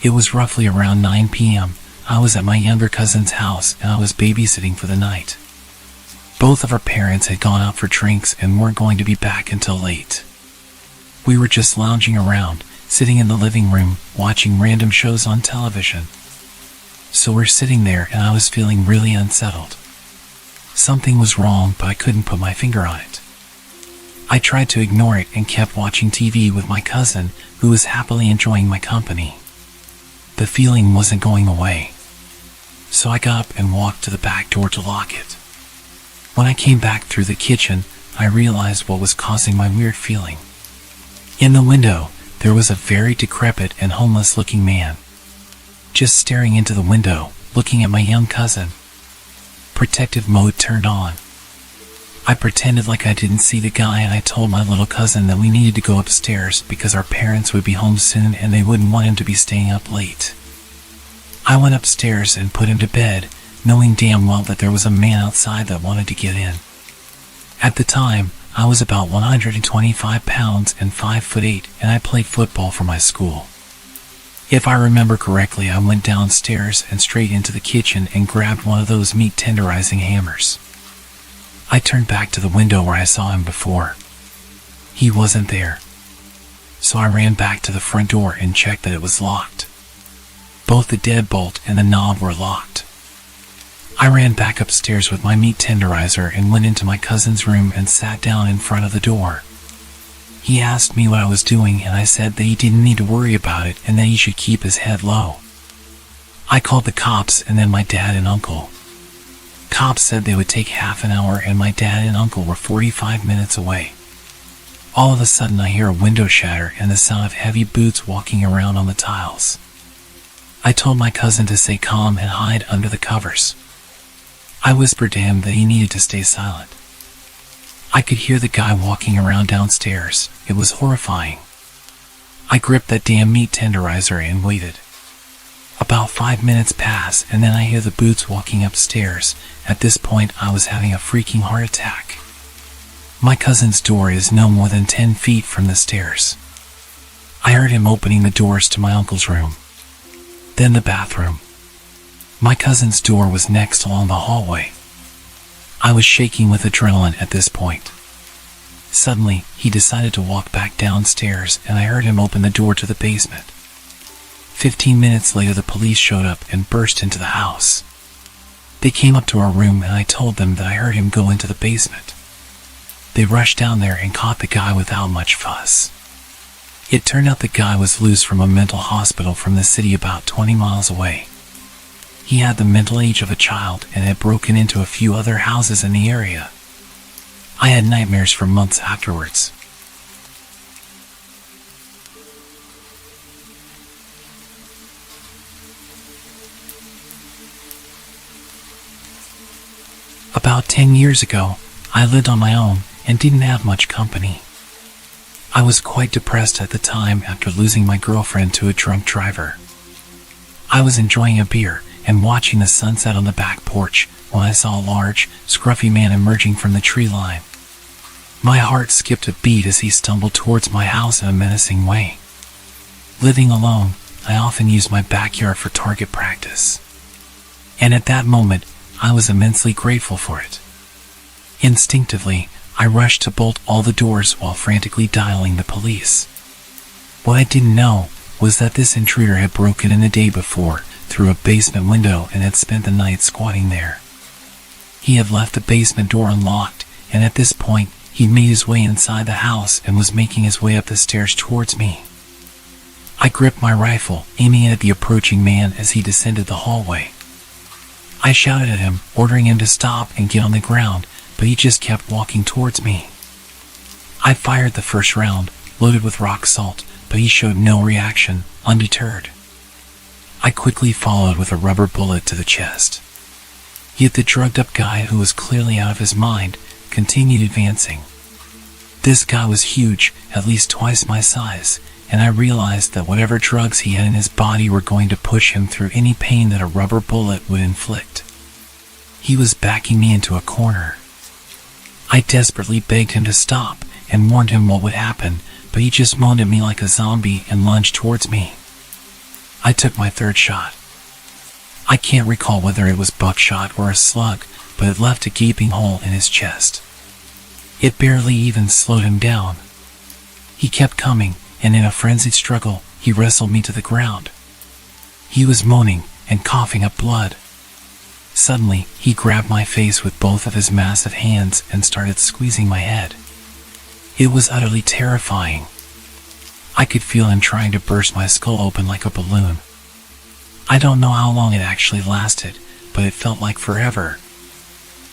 It was roughly around 9 p.m. I was at my younger cousin's house, and I was babysitting for the night. Both of our parents had gone out for drinks and weren't going to be back until late. We were just lounging around, sitting in the living room, watching random shows on television. So we're sitting there, and I was feeling really unsettled. Something was wrong, but I couldn't put my finger on it. I tried to ignore it and kept watching TV with my cousin, who was happily enjoying my company. The feeling wasn't going away, so I got up and walked to the back door to lock it. When I came back through the kitchen, I realized what was causing my weird feeling. In the window, there was a very decrepit and homeless-looking man, just staring into the window, looking at my young cousin. Protective mode turned on. I pretended like I didn't see the guy, and I told my little cousin that we needed to go upstairs because our parents would be home soon and they wouldn't want him to be staying up late. I went upstairs and put him to bed, knowing damn well that there was a man outside that wanted to get in. At the time, I was about 125 pounds and 5'8", and I played football for my school. If I remember correctly, I went downstairs and straight into the kitchen and grabbed one of those meat tenderizing hammers. I turned back to the window where I saw him before. He wasn't there. So I ran back to the front door and checked that it was locked. Both the deadbolt and the knob were locked. I ran back upstairs with my meat tenderizer and went into my cousin's room and sat down in front of the door. He asked me what I was doing, and I said that he didn't need to worry about it and that he should keep his head low. I called the cops and then my dad and uncle. Cops said they would take half an hour, and my dad and uncle were 45 minutes away. All of a sudden I hear a window shatter and the sound of heavy boots walking around on the tiles. I told my cousin to stay calm and hide under the covers. I whispered to him that he needed to stay silent. I could hear the guy walking around downstairs. It was horrifying. I gripped that damn meat tenderizer and waited. About 5 minutes pass, and then I hear the boots walking upstairs. At this point, I was having a freaking heart attack. My cousin's door is no more than 10 feet from the stairs. I heard him opening the doors to my uncle's room, then the bathroom. My cousin's door was next along the hallway. I was shaking with adrenaline at this point. Suddenly, he decided to walk back downstairs, and I heard him open the door to the basement. 15 minutes later, the police showed up and burst into the house. They came up to our room, and I told them that I heard him go into the basement. They rushed down there and caught the guy without much fuss. It turned out the guy was loose from a mental hospital from the city about 20 miles away. He had the mental age of a child and had broken into a few other houses in the area. I had nightmares for months afterwards. About 10 years ago, I lived on my own and didn't have much company. I was quite depressed at the time after losing my girlfriend to a drunk driver. I was enjoying a beer and watching the sunset on the back porch when I saw a large, scruffy man emerging from the tree line. My heart skipped a beat as he stumbled towards my house in a menacing way. Living alone, I often used my backyard for target practice. And at that moment, I was immensely grateful for it. Instinctively, I rushed to bolt all the doors while frantically dialing the police. What I didn't know was that this intruder had broken in the day before through a basement window and had spent the night squatting there. He had left the basement door unlocked, and at this point, he'd made his way inside the house and was making his way up the stairs towards me. I gripped my rifle, aiming at the approaching man as he descended the hallway. I shouted at him, ordering him to stop and get on the ground, but he just kept walking towards me. I fired the first round, loaded with rock salt, but he showed no reaction, undeterred. I quickly followed with a rubber bullet to the chest. Yet the drugged-up guy, who was clearly out of his mind, continued advancing. This guy was huge, at least twice my size, and I realized that whatever drugs he had in his body were going to push him through any pain that a rubber bullet would inflict. He was backing me into a corner. I desperately begged him to stop and warned him what would happen, but he just moaned at me like a zombie and lunged towards me. I took my third shot. I can't recall whether it was buckshot or a slug, but it left a gaping hole in his chest. It barely even slowed him down. He kept coming, and in a frenzied struggle, he wrestled me to the ground. He was moaning and coughing up blood. Suddenly, he grabbed my face with both of his massive hands and started squeezing my head. It was utterly terrifying. I could feel him trying to burst my skull open like a balloon. I don't know how long it actually lasted, but it felt like forever.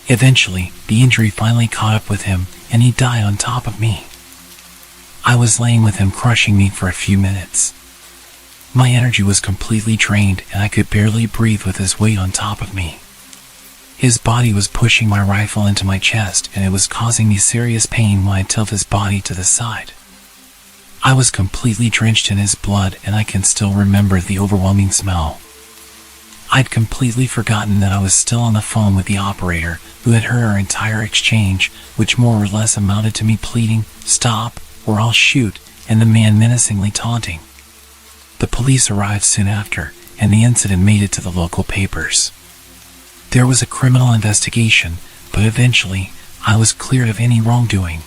Eventually, the injury finally caught up with him, and he died on top of me. I was laying with him crushing me for a few minutes. My energy was completely drained, and I could barely breathe with his weight on top of me. His body was pushing my rifle into my chest, and it was causing me serious pain when I tilted his body to the side. I was completely drenched in his blood, and I can still remember the overwhelming smell. I'd completely forgotten that I was still on the phone with the operator, who had heard our entire exchange, which more or less amounted to me pleading, "Stop, or I'll shoot," and the man menacingly taunting. The police arrived soon after, and the incident made it to the local papers. There was a criminal investigation, but eventually, I was cleared of any wrongdoing.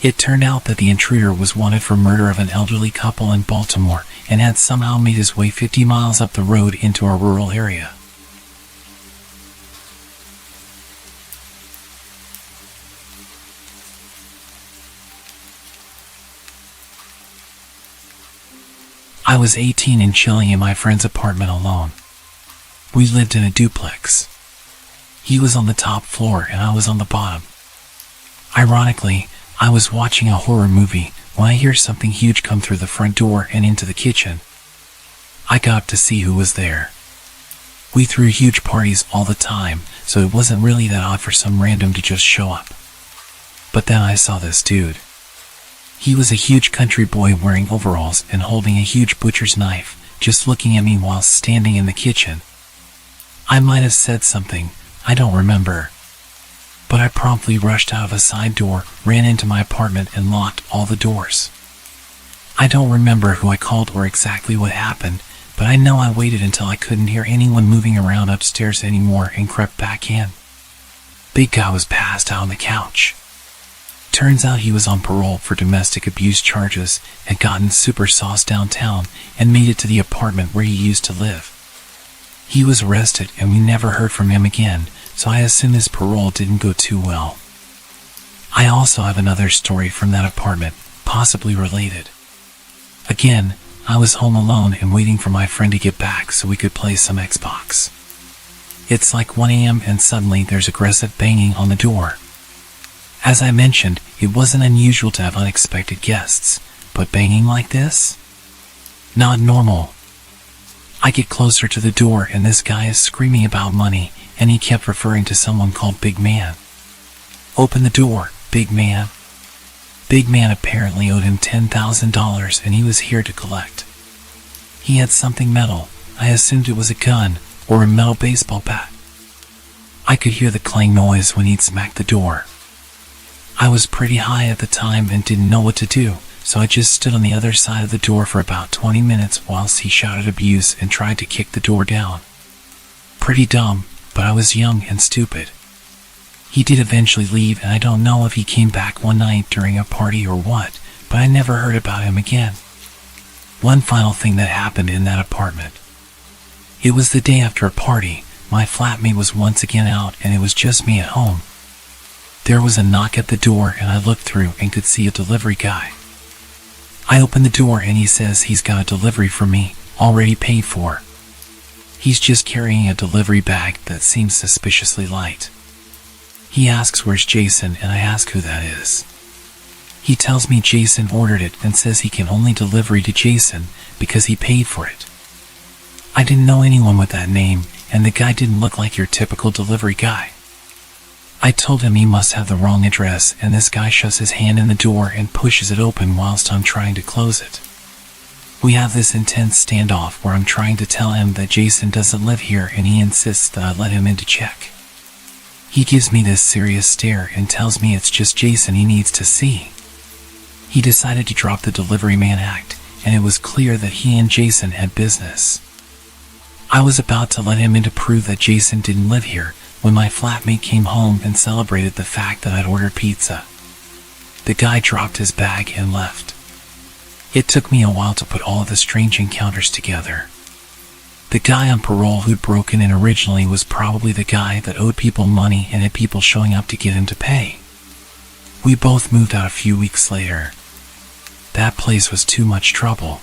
It turned out that the intruder was wanted for murder of an elderly couple in Baltimore and had somehow made his way 50 miles up the road into a rural area. I was 18 and chilling in my friend's apartment alone. We lived in a duplex. He was on the top floor and I was on the bottom. Ironically, I was watching a horror movie when I hear something huge come through the front door and into the kitchen. I got up to see who was there. We threw huge parties all the time, so it wasn't really that odd for some random to just show up. But then I saw this dude. He was a huge country boy wearing overalls and holding a huge butcher's knife, just looking at me while standing in the kitchen. I might have said something, I don't remember. But I promptly rushed out of a side door, ran into my apartment and locked all the doors. I don't remember who I called or exactly what happened, but I know I waited until I couldn't hear anyone moving around upstairs anymore and crept back in. Big guy was passed out on the couch. Turns out he was on parole for domestic abuse charges, had gotten super sauced downtown, and made it to the apartment where he used to live. He was arrested and we never heard from him again, so I assume his parole didn't go too well. I also have another story from that apartment, possibly related. Again, I was home alone and waiting for my friend to get back so we could play some Xbox. It's like 1 a.m. and suddenly there's aggressive banging on the door. As I mentioned, it wasn't unusual to have unexpected guests, but banging like this? Not normal. I get closer to the door and this guy is screaming about money, and he kept referring to someone called Big Man. Open the door, Big Man. Big Man apparently owed him $10,000 and he was here to collect. He had something metal. I assumed it was a gun or a metal baseball bat. I could hear the clang noise when he'd smacked the door. I was pretty high at the time and didn't know what to do, so I just stood on the other side of the door for about 20 minutes whilst he shouted abuse and tried to kick the door down. Pretty dumb, but I was young and stupid. He did eventually leave and I don't know if he came back one night during a party or what, but I never heard about him again. One final thing that happened in that apartment. It was the day after a party. My flatmate was once again out and it was just me at home. There was a knock at the door and I looked through and could see a delivery guy. I opened the door and he says he's got a delivery for me, already paid for. He's just carrying a delivery bag that seems suspiciously light. He asks where's Jason and I ask who that is. He tells me Jason ordered it and says he can only deliver to Jason because he paid for it. I didn't know anyone with that name and the guy didn't look like your typical delivery guy. I told him he must have the wrong address and this guy shoves his hand in the door and pushes it open whilst I'm trying to close it. We have this intense standoff where I'm trying to tell him that Jason doesn't live here and he insists that I let him in to check. He gives me this serious stare and tells me it's just Jason he needs to see. He decided to drop the delivery man act and it was clear that he and Jason had business. I was about to let him in to prove that Jason didn't live here when my flatmate came home and celebrated the fact that I'd ordered pizza. The guy dropped his bag and left. It took me a while to put all of the strange encounters together. The guy on parole who'd broken in originally was probably the guy that owed people money and had people showing up to get him to pay. We both moved out a few weeks later. That place was too much trouble.